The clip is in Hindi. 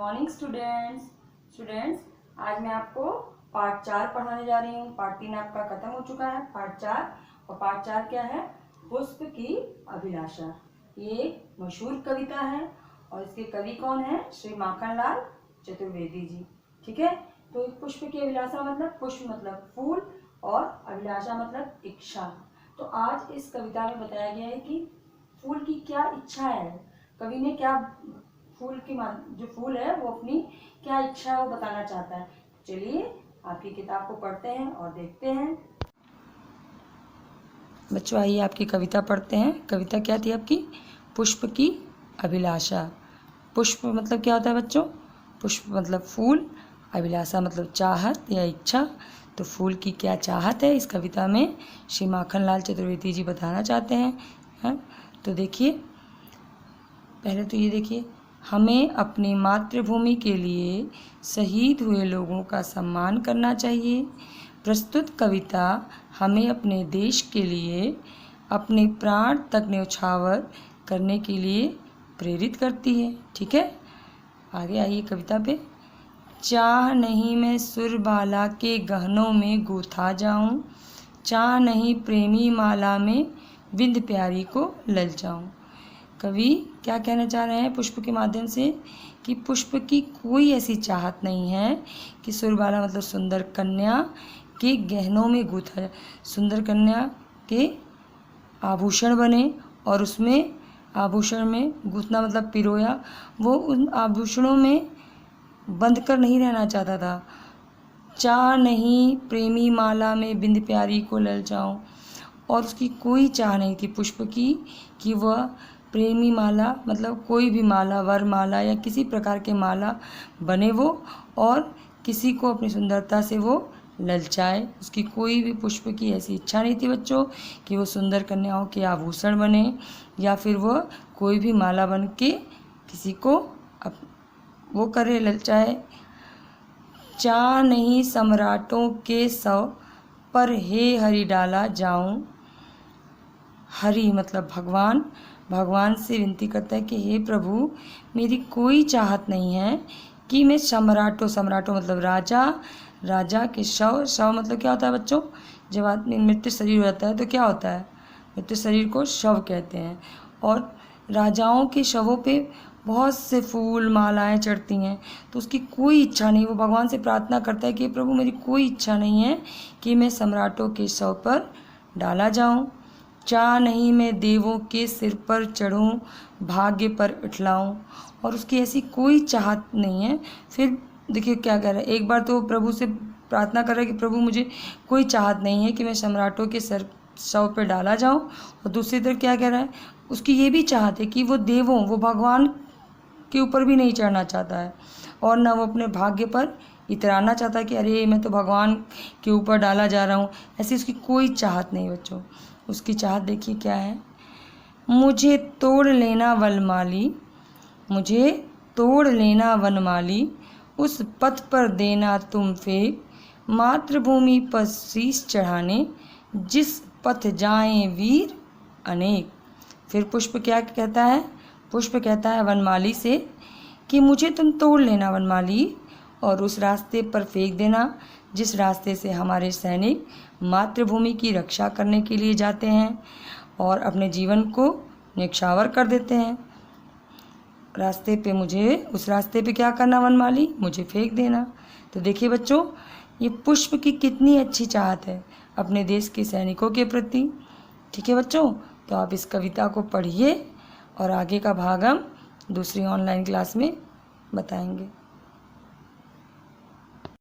मॉर्निंग स्टूडेंट्स आज मैं आपको पार्ट 4 पढ़ाने जा रही हूँ। पार्ट 3 आपका खत्म हो चुका है। पार्ट 4 और पार्ट 4 क्या है? पुष्प की अभिलाषा। ये एक मशहूर कविता है और इसके कवि कौन है? श्री माखनलाल चतुर्वेदी जी। ठीक है, तो पुष्प की अभिलाषा मतलब पुष्प मतलब फूल और अभिलाषा मतलब इच्छा। तो आज इस कविता में बताया गया है कि फूल की क्या इच्छा है, कवि ने क्या फूल की जो फूल है वो अपनी क्या इच्छा है वो बताना चाहता है। चलिए आपकी किताब को पढ़ते हैं और देखते हैं। बच्चों आइए आपकी कविता पढ़ते हैं। कविता क्या थी आपकी? पुष्प की अभिलाषा। पुष्प मतलब क्या होता है बच्चों? पुष्प मतलब फूल, अभिलाषा मतलब चाहत या इच्छा। तो फूल की क्या चाहत है इस कविता में श्री माखनलाल चतुर्वेदी जी बताना चाहते हैं। तो देखिए, पहले तो ये देखिए, हमें अपनी मातृभूमि के लिए शहीद हुए लोगों का सम्मान करना चाहिए। प्रस्तुत कविता हमें अपने देश के लिए अपने प्राण तक न्यौछावर करने के लिए प्रेरित करती है। ठीक है, आगे आइए कविता पे। चाह नहीं मैं सुरबाला के गहनों में गूथा जाऊं, चाह नहीं प्रेमी माला में बिंद प्यारी को ललचाऊं। कवि क्या कहना चाह रहे हैं पुष्प के माध्यम से? कि पुष्प की कोई ऐसी चाहत नहीं है कि सुरबाला मतलब सुंदर कन्या के गहनों में गूथा, सुंदर कन्या के आभूषण बने और उसमें आभूषण में गूंथना मतलब पिरोया, वो उन आभूषणों में बंध कर नहीं रहना चाहता था। चाह नहीं प्रेमी माला में बिंद प्यारी को ललचाऊं, और उसकी कोई चाह नहीं थी पुष्प की कि वह प्रेमी माला मतलब कोई भी माला, वर माला या किसी प्रकार के माला बने वो और किसी को अपनी सुंदरता से वो ललचाए। उसकी कोई भी पुष्प की ऐसी इच्छा नहीं थी बच्चों कि वो सुंदर कन्याओं के आभूषण बने या फिर वह कोई भी माला बन के किसी को वो करे, ललचाए। चाह नहीं सम्राटों के सौ पर हे हरि डाला जाऊं। हरि मतलब भगवान, भगवान से विनती करता है कि हे प्रभु, मेरी कोई चाहत नहीं है कि मैं सम्राटों मतलब राजा के शव मतलब क्या होता है बच्चों? जब आदमी मृत शरीर हो जाता है तो क्या होता है? मृत शरीर को शव कहते हैं। और राजाओं के शवों पे बहुत से फूल मालाएं चढ़ती हैं, तो उसकी कोई इच्छा नहीं। वो भगवान से प्रार्थना करता है कि प्रभु मेरी कोई इच्छा नहीं है कि मैं सम्राटों के शव पर डाला जाऊं। चाह नहीं मैं देवों के सिर पर चढ़ूं, भाग्य पर उठलाऊं, और उसकी ऐसी कोई चाहत नहीं है। फिर देखिए क्या कह रहा है, एक बार तो प्रभु से प्रार्थना कर रहा है कि प्रभु मुझे कोई चाहत नहीं है कि मैं सम्राटों के शव पर डाला जाऊं, और दूसरी तरफ क्या कह रहा है, उसकी ये भी चाहत है कि वो देवों, वो भगवान के ऊपर भी नहीं चढ़ना चाहता है और ना वो अपने भाग्य पर इतराना चाहता है कि अरे मैं तो भगवान के ऊपर डाला जा रहा हूँ। ऐसी उसकी कोई चाहत नहीं बच्चों। उसकी चाहत देखिए क्या है। मुझे तोड़ लेना वनमाली, मुझे तोड़ लेना वनमाली, उस पथ पर देना तुम फेंक, मातृभूमि पर शीश चढ़ाने, जिस पथ जाएं वीर अनेक। फिर पुष्प क्या कहता है? पुष्प कहता है वनमाली से कि मुझे तुम तोड़ लेना वनमाली और उस रास्ते पर फेंक देना जिस रास्ते से हमारे सैनिक मातृभूमि की रक्षा करने के लिए जाते हैं और अपने जीवन को न्यौछावर कर देते हैं। रास्ते पे मुझे, उस रास्ते पे क्या करना वनमाली? मुझे फेंक देना। तो देखिए बच्चों, ये पुष्प की कितनी अच्छी चाहत है अपने देश के सैनिकों के प्रति। ठीक है बच्चों, तो आप इस कविता को पढ़िए और आगे का भाग हम दूसरी ऑनलाइन क्लास में बताएंगे।